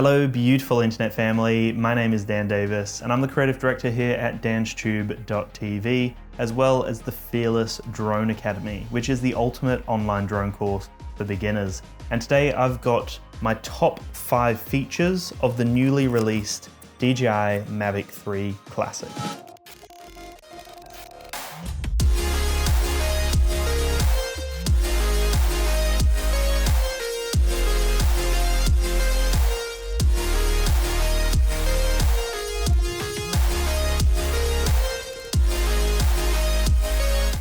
Hello, beautiful internet family. My name is Dan Davis, and I'm the creative director here at DansTube.TV, as well as the Fearless Drone Academy, which is the ultimate online drone course for beginners. And today I've got my top 5 features of the newly released DJI Mavic 3 Classic.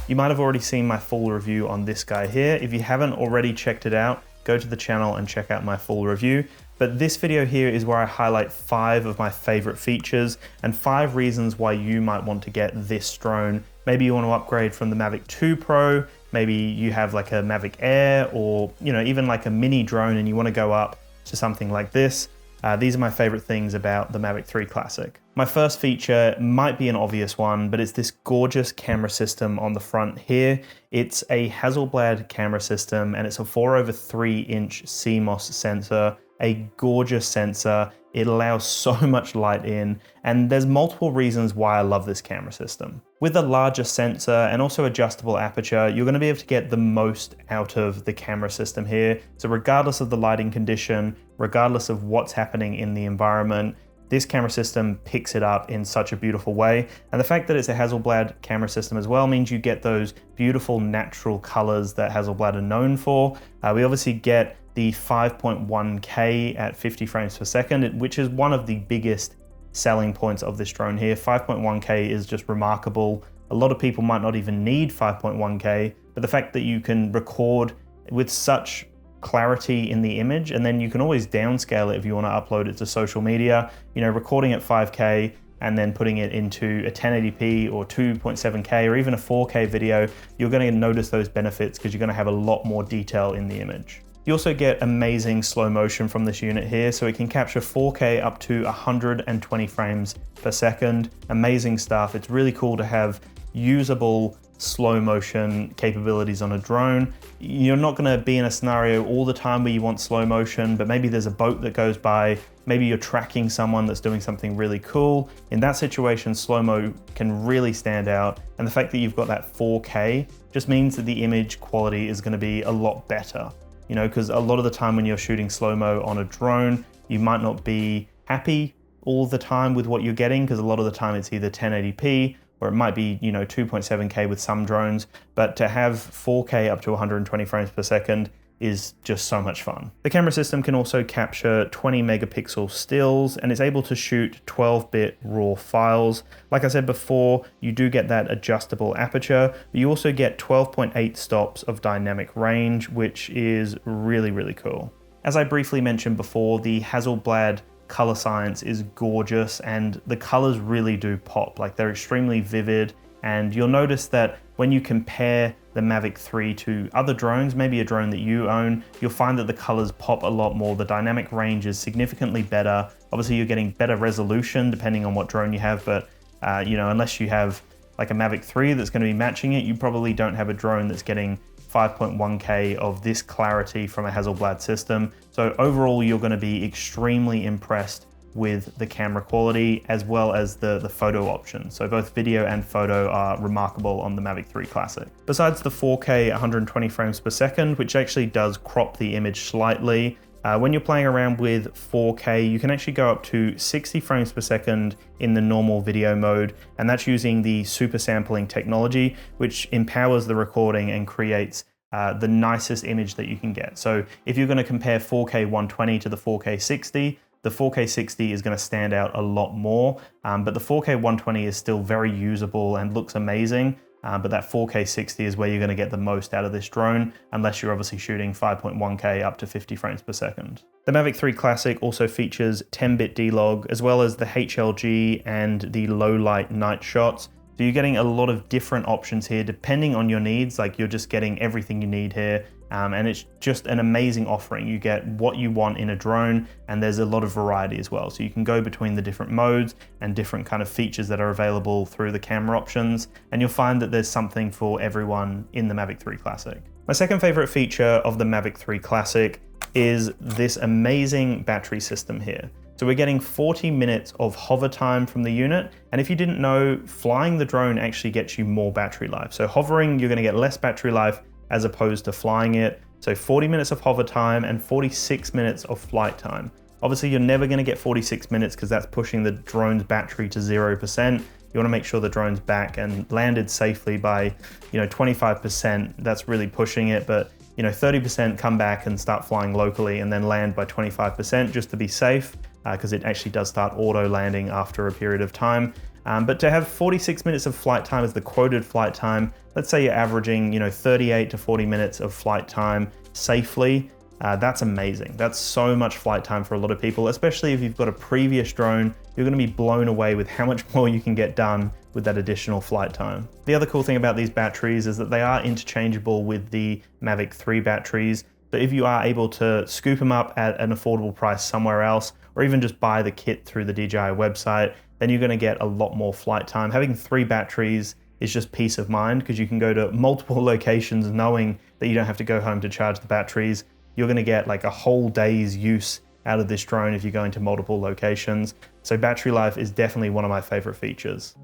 You might have already seen my full review on this guy here. If you haven't already checked it out, go to the channel and check out my full review. But this video here is where I highlight 5 of my favorite features and 5 reasons why you might want to get this drone. Maybe you want to upgrade from the Mavic 2 Pro, maybe you have like a Mavic Air, or even like a mini drone and you want to go up to something like this. These are my favorite things about the Mavic 3 Classic. My first feature might be an obvious one, but it's this gorgeous camera system on the front here. It's a Hasselblad camera system and it's a 4/3" CMOS sensor, a gorgeous sensor. It allows so much light in, and there's multiple reasons why I love this camera system. With a larger sensor and also adjustable aperture, you're going to be able to get the most out of the camera system here. So regardless of the lighting condition, regardless of what's happening in the environment, this camera system picks it up in such a beautiful way. And the fact that it's a Hasselblad camera system as well means you get those beautiful natural colors that Hasselblad are known for. We obviously get the 5.1K at 50 frames per second, which is one of the biggest selling points of this drone here. 5.1K is just remarkable. A lot of people might not even need 5.1K, but the fact that you can record with such clarity in the image, and then you can always downscale it if you want to upload it to social media, recording at 5K and then putting it into a 1080p or 2.7K or even a 4K video, you're going to notice those benefits because you're going to have a lot more detail in the image. You also get amazing slow motion from this unit here, so it can capture 4K up to 120 frames per second. Amazing stuff. It's really cool to have usable slow motion capabilities on a drone. You're not going to be in a scenario all the time where you want slow motion, but maybe there's a boat that goes by, maybe you're tracking someone that's doing something really cool. In that situation, slow-mo can really stand out, and the fact that you've got that 4K just means that the image quality is going to be a lot better. Because a lot of the time when you're shooting slow-mo on a drone, you might not be happy all the time with what you're getting, because a lot of the time it's either 1080p or it might be 2.7K with some drones, but to have 4K up to 120 frames per second is just so much fun. The camera system can also capture 20 megapixel stills and is able to shoot 12-bit RAW files. Like I said before, you do get that adjustable aperture, but you also get 12.8 stops of dynamic range, which is really, really cool. As I briefly mentioned before, the Hasselblad color science is gorgeous and the colors really do pop. Like, they're extremely vivid, and you'll notice that when you compare the Mavic 3 to other drones, maybe a drone that you own, you'll find that the colors pop a lot more. The dynamic range is significantly better. Obviously you're getting better resolution depending on what drone you have, but unless you have like a Mavic 3 that's going to be matching it, you probably don't have a drone that's getting 5.1K of this clarity from a Hasselblad system. So overall, you're going to be extremely impressed with the camera quality as well as the photo options. So both video and photo are remarkable on the Mavic 3 Classic. Besides the 4K 120 frames per second, which actually does crop the image slightly, when you're playing around with 4K, you can actually go up to 60 frames per second in the normal video mode, and that's using the super sampling technology, which empowers the recording and creates the nicest image that you can get. So if you're going to compare 4K 120 to the 4K 60, the 4K 60 is going to stand out a lot more, but the 4K 120 is still very usable and looks amazing. But that 4K 60 is where you're going to get the most out of this drone, unless you're obviously shooting 5.1K up to 50 frames per second. The Mavic 3 Classic also features 10-bit D-Log, as well as the HLG and the low light night shots. So you're getting a lot of different options here depending on your needs. Like, you're just getting everything you need here. And it's just an amazing offering. You get what you want in a drone, and there's a lot of variety as well. So you can go between the different modes and different kind of features that are available through the camera options, and you'll find that there's something for everyone in the Mavic 3 Classic. My second favorite feature of the Mavic 3 Classic is this amazing battery system here. So we're getting 40 minutes of hover time from the unit. And if you didn't know, flying the drone actually gets you more battery life. So hovering, you're gonna get less battery life as opposed to flying it. So 40 minutes of hover time and 46 minutes of flight time. Obviously, you're never gonna get 46 minutes because that's pushing the drone's battery to 0%. You wanna make sure the drone's back and landed safely by 25%. That's really pushing it, but 30% come back and start flying locally and then land by 25% just to be safe, because it actually does start auto landing after a period of time. But to have 46 minutes of flight time as the quoted flight time, let's say you're averaging 38 to 40 minutes of flight time safely, that's amazing. That's so much flight time for a lot of people, especially if you've got a previous drone. You're gonna be blown away with how much more you can get done with that additional flight time. The other cool thing about these batteries is that they are interchangeable with the Mavic 3 batteries. So if you are able to scoop them up at an affordable price somewhere else, or even just buy the kit through the DJI website, then you're gonna get a lot more flight time. Having 3 batteries is just peace of mind because you can go to multiple locations knowing that you don't have to go home to charge the batteries. You're gonna get like a whole day's use out of this drone if you're going to multiple locations. So battery life is definitely one of my favorite features.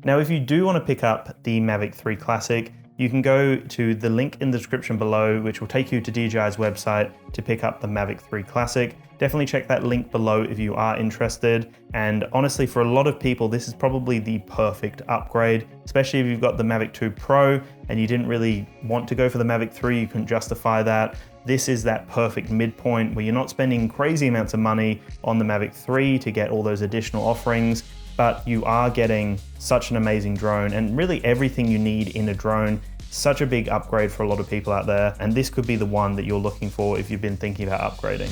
Now, if you do wanna pick up the Mavic 3 Classic, you can go to the link in the description below, which will take you to DJI's website to pick up the Mavic 3 Classic. Definitely check that link below if you are interested. And honestly, for a lot of people, this is probably the perfect upgrade, especially if you've got the Mavic 2 Pro and you didn't really want to go for the Mavic 3, you couldn't justify that. This is that perfect midpoint where you're not spending crazy amounts of money on the Mavic 3 to get all those additional offerings, but you are getting such an amazing drone and really everything you need in a drone. Such a big upgrade for a lot of people out there, and this could be the one that you're looking for if you've been thinking about upgrading.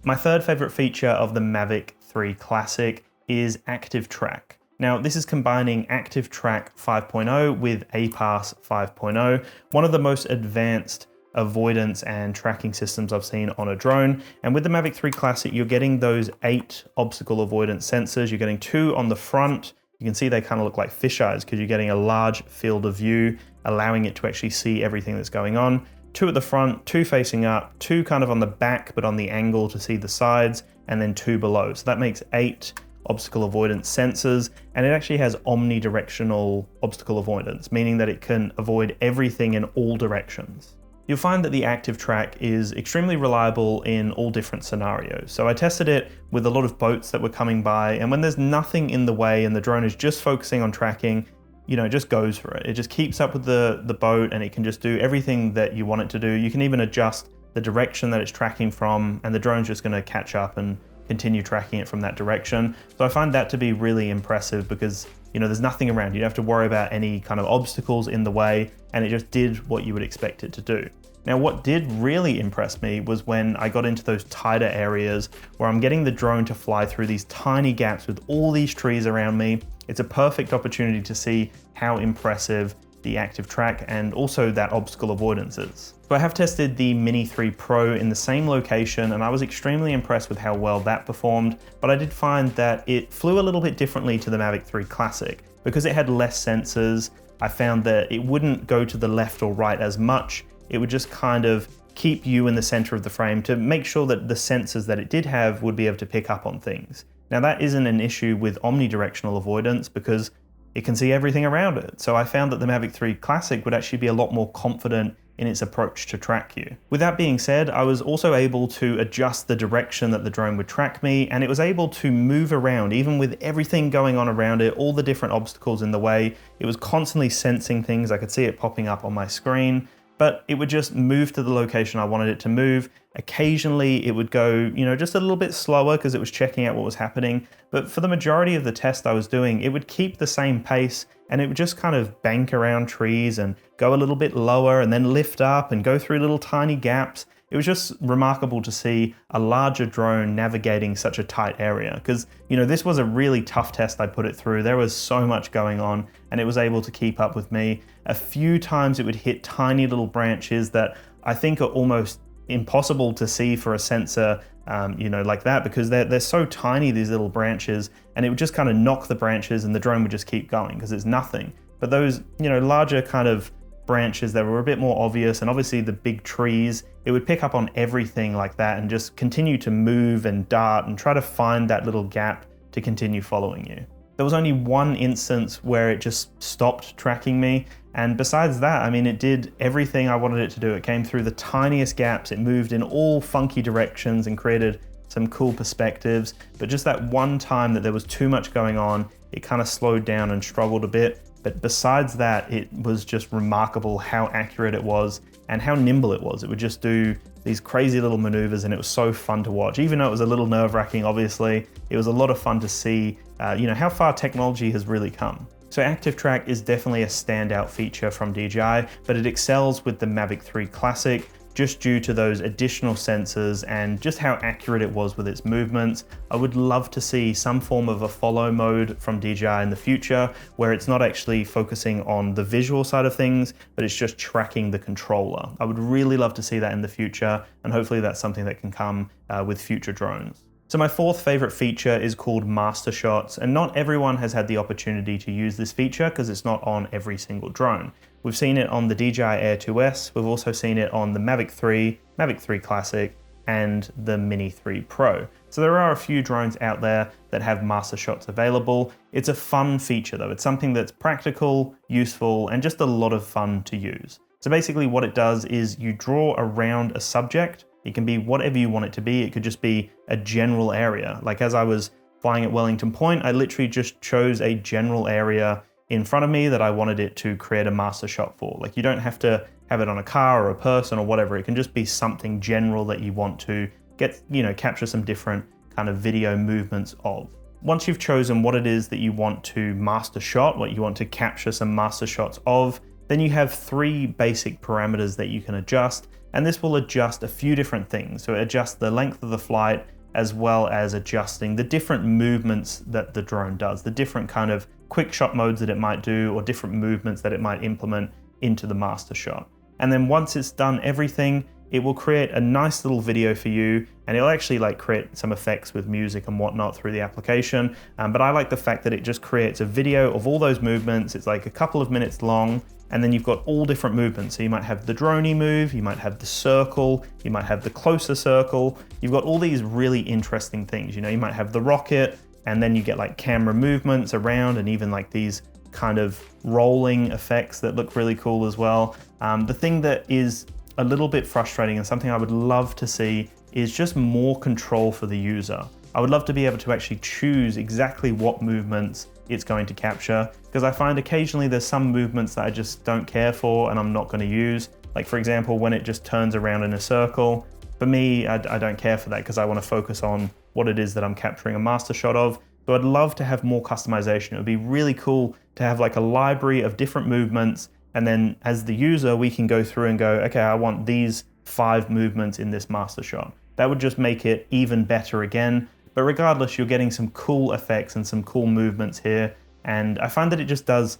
My third favorite feature of the Mavic 3 Classic is ActiveTrack. Now, this is combining ActiveTrack 5.0 with APAS 5.0, one of the most advanced avoidance and tracking systems I've seen on a drone. And with the Mavic 3 Classic, you're getting those 8 obstacle avoidance sensors. You're getting 2 on the front. You can see they kind of look like fisheyes because you're getting a large field of view, allowing it to actually see everything that's going on. 2 at the front, 2 facing up, 2 kind of on the back, but on the angle to see the sides, and then 2 below. So that makes 8 obstacle avoidance sensors, and it actually has omnidirectional obstacle avoidance, meaning that it can avoid everything in all directions. You'll find that the ActiveTrack is extremely reliable in all different scenarios. So I tested it with a lot of boats that were coming by, and when there's nothing in the way and the drone is just focusing on tracking, it just goes for it. It just keeps up with the boat and it can just do everything that you want it to do. You can even adjust the direction that it's tracking from, and the drone's just gonna catch up and continue tracking it from that direction. So I find that to be really impressive because there's nothing around. You don't have to worry about any kind of obstacles in the way, and it just did what you would expect it to do. Now, what did really impress me was when I got into those tighter areas where I'm getting the drone to fly through these tiny gaps with all these trees around me. It's a perfect opportunity to see how impressive the ActiveTrack and also that obstacle avoidance is. So I have tested the Mini 3 Pro in the same location, and I was extremely impressed with how well that performed, but I did find that it flew a little bit differently to the Mavic 3 Classic. Because it had less sensors, I found that it wouldn't go to the left or right as much. It would just kind of keep you in the center of the frame to make sure that the sensors that it did have would be able to pick up on things. Now, that isn't an issue with omnidirectional avoidance because it can see everything around it. So I found that the Mavic 3 Classic would actually be a lot more confident in its approach to track you. With that being said, I was also able to adjust the direction that the drone would track me, and it was able to move around even with everything going on around it, all the different obstacles in the way. It was constantly sensing things. I could see it popping up on my screen, but it would just move to the location I wanted it to move. Occasionally it would go, just a little bit slower because it was checking out what was happening. But for the majority of the test I was doing, it would keep the same pace, and it would just kind of bank around trees and go a little bit lower and then lift up and go through little tiny gaps. It was just remarkable to see a larger drone navigating such a tight area because, this was a really tough test I put it through. There was so much going on and it was able to keep up with me. A few times it would hit tiny little branches that I think are almost impossible to see for a sensor, like that, because they're so tiny, these little branches, and it would just kind of knock the branches and the drone would just keep going because it's nothing. But those, larger kind of branches that were a bit more obvious, and obviously the big trees, it would pick up on everything like that and just continue to move and dart and try to find that little gap to continue following you. There was only one instance where it just stopped tracking me, and besides that, I mean, it did everything I wanted it to do. It came through the tiniest gaps, it moved in all funky directions and created some cool perspectives, but just that one time that there was too much going on, it kind of slowed down and struggled a bit. But besides that, it was just remarkable how accurate it was and how nimble it was. It would just do these crazy little maneuvers, and it was so fun to watch. Even though it was a little nerve-wracking, obviously, it was a lot of fun to see how far technology has really come. So ActiveTrack is definitely a standout feature from DJI, but it excels with the Mavic 3 Classic, just due to those additional sensors and just how accurate it was with its movements. I would love to see some form of a follow mode from DJI in the future, where it's not actually focusing on the visual side of things, but it's just tracking the controller. I would really love to see that in the future, and hopefully that's something that can come with future drones. So my fourth favorite feature is called MasterShots, and not everyone has had the opportunity to use this feature because it's not on every single drone. We've seen it on the DJI Air 2S, we've also seen it on the Mavic 3, Mavic 3 Classic, and the Mini 3 Pro. So there are a few drones out there that have MasterShots available. It's a fun feature though. It's something that's practical, useful, and just a lot of fun to use. So basically what it does is you draw around a subject. It can be whatever you want it to be. It could just be a general area. Like as I was flying at Wellington Point, I literally just chose a general area in front of me that I wanted it to create a master shot for. Like you don't have to have it on a car or a person or whatever. It can just be something general that you want to get, capture some different kind of video movements of. Once you've chosen what it is that you want to master shot, what you want to capture some master shots of, then you have three basic parameters that you can adjust. And this will adjust a few different things. So it adjusts the length of the flight, as well as adjusting the different movements that the drone does, the different kind of quick shot modes that it might do, or different movements that it might implement into the master shot. And then once it's done everything, it will create a nice little video for you, and it'll actually create some effects with music and whatnot through the application. But I like the fact that it just creates a video of all those movements. It's like a couple of minutes long, and then you've got all different movements. So you might have the droney move, you might have the circle, you might have the closer circle. You've got all these really interesting things. You might have the rocket, and then you get camera movements around, and even these kind of rolling effects that look really cool as well. The thing that is a little bit frustrating and something I would love to see is just more control for the user. I would love to be able to actually choose exactly what movements it's going to capture, because I find occasionally there's some movements that I just don't care for and I'm not going to use. Like for example, when it just turns around in a circle, for me, I don't care for that because I want to focus on what it is that I'm capturing a master shot of. So I'd love to have more customization. It would be really cool to have a library of different movements, and then as the user, we can go through and go, okay, I want these 5 movements in this master shot. That would just make it even better again. But regardless, you're getting some cool effects and some cool movements here. And I find that it just does,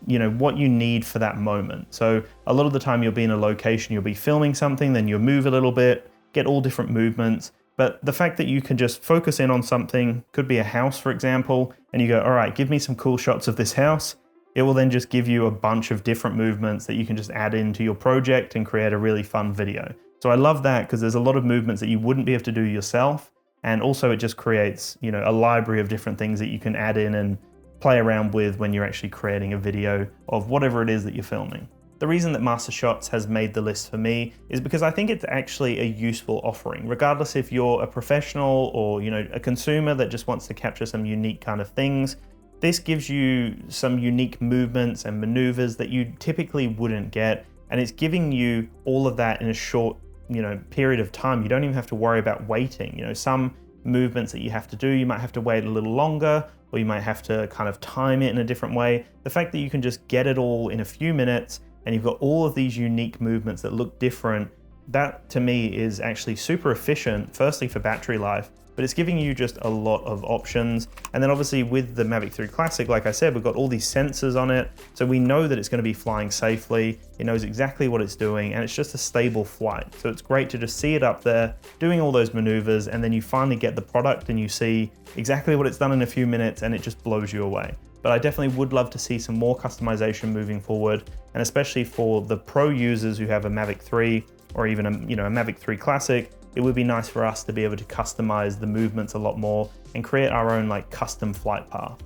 what you need for that moment. So a lot of the time you'll be in a location, you'll be filming something, then you'll move a little bit, get all different movements. But the fact that you can just focus in on something, could be a house, for example, and you go, all right, give me some cool shots of this house. It will then just give you a bunch of different movements that you can just add into your project and create a really fun video. So I love that because there's a lot of movements that you wouldn't be able to do yourself. And also it just creates, a library of different things that you can add in and play around with when you're actually creating a video of whatever it is that you're filming. The reason that MasterShots has made the list for me is because I think it's actually a useful offering, regardless if you're a professional or, a consumer that just wants to capture some unique kind of things. This gives you some unique movements and maneuvers that you typically wouldn't get. And it's giving you all of that in a short, period of time. You don't even have to worry about waiting. Some movements that you have to do, you might have to wait a little longer, or you might have to kind of time it in a different way. The fact that you can just get it all in a few minutes and you've got all of these unique movements that look different, that to me is actually super efficient, firstly for battery life, but it's giving you just a lot of options. And then obviously with the Mavic 3 Classic, like I said, we've got all these sensors on it. So we know that it's going to be flying safely. It knows exactly what it's doing, and it's just a stable flight. So it's great to just see it up there doing all those maneuvers, and then you finally get the product and you see exactly what it's done in a few minutes, and it just blows you away. but I definitely would love to see some more customization moving forward, and especially for the pro users who have a Mavic 3 or even a Mavic 3 Classic, it would be nice for us to be able to customize the movements a lot more and create our own like custom flight path.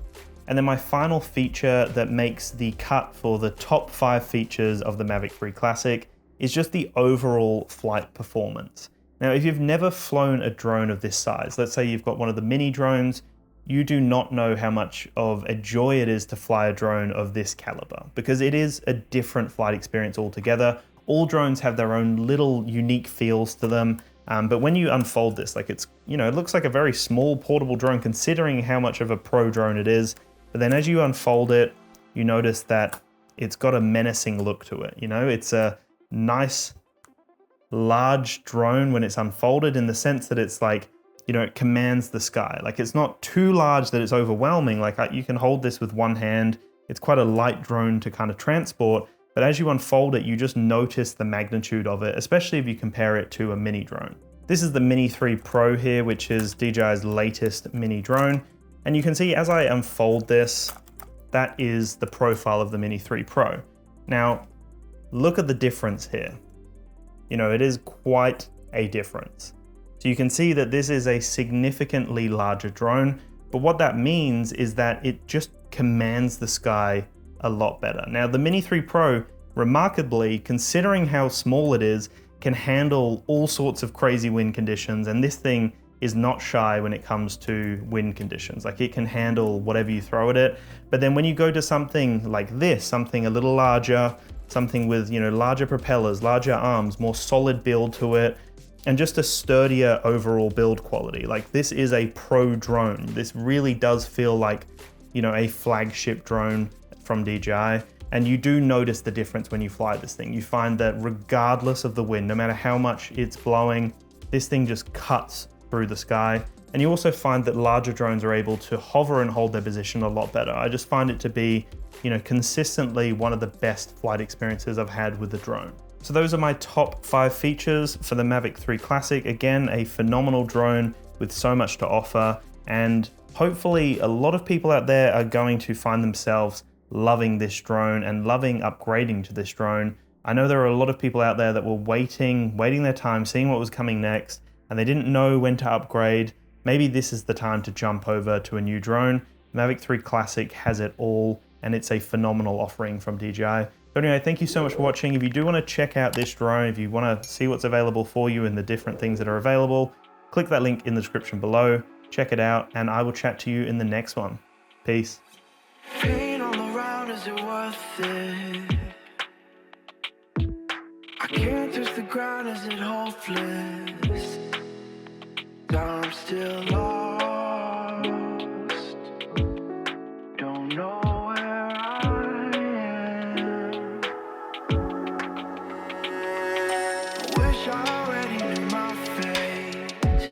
And then my final feature that makes the cut for the top 5 features of the Mavic 3 Classic is just the overall flight performance. Now, if you've never flown a drone of this size, let's say you've got one of the mini drones, you do not know how much of a joy it is to fly a drone of this caliber, because it is a different flight experience altogether. All drones have their own little unique feels to them, but when you unfold this, like it looks like a very small portable drone considering how much of a pro drone it is. But then as you unfold it, you notice that it's got a menacing look to it. It's a nice, large drone when it's unfolded, in the sense that it's like, it commands the sky. Like, it's not too large that it's overwhelming. Like, you can hold this with one hand. It's quite a light drone to kind of transport, but as you unfold it, you just notice the magnitude of it, especially if you compare it to a mini drone. This is the Mini 3 Pro here, which is DJI's latest mini drone. And you can see as I unfold this, that is the profile of the Mini 3 Pro. Now, look at the difference here. It is quite a difference. So you can see that this is a significantly larger drone, but what that means is that it just commands the sky a lot better. Now, the Mini 3 Pro, remarkably, considering how small it is, can handle all sorts of crazy wind conditions, and this thing is not shy when it comes to wind conditions. Like, it can handle whatever you throw at it. But then when you go to something like this, something a little larger, something with larger propellers, larger arms, more solid build to it, and just a sturdier overall build quality. Like, this is a pro drone. This really does feel like a flagship drone from DJI. And you do notice the difference when you fly this thing. You find that regardless of the wind, no matter how much it's blowing, this thing just cuts through the sky. And you also find that larger drones are able to hover and hold their position a lot better. I just find it to be, consistently one of the best flight experiences I've had with the drone. So those are my top 5 features for the Mavic 3 Classic. Again, a phenomenal drone with so much to offer. And hopefully a lot of people out there are going to find themselves loving this drone and loving upgrading to this drone. I know there are a lot of people out there that were waiting their time, seeing what was coming next, and they didn't know when to upgrade. Maybe this is the time to jump over to a new drone. Mavic 3 Classic has it all, and it's a phenomenal offering from DJI. So anyway, thank you so much for watching. If you do want to check out this drone, if you want to see what's available for you and the different things that are available, click that link in the description below, check it out, and I will chat to you in the next one. Peace. Pain all around, is it worth it? I can't touch the ground, is it hopeless? I'm still lost, don't know where I am. Wish I already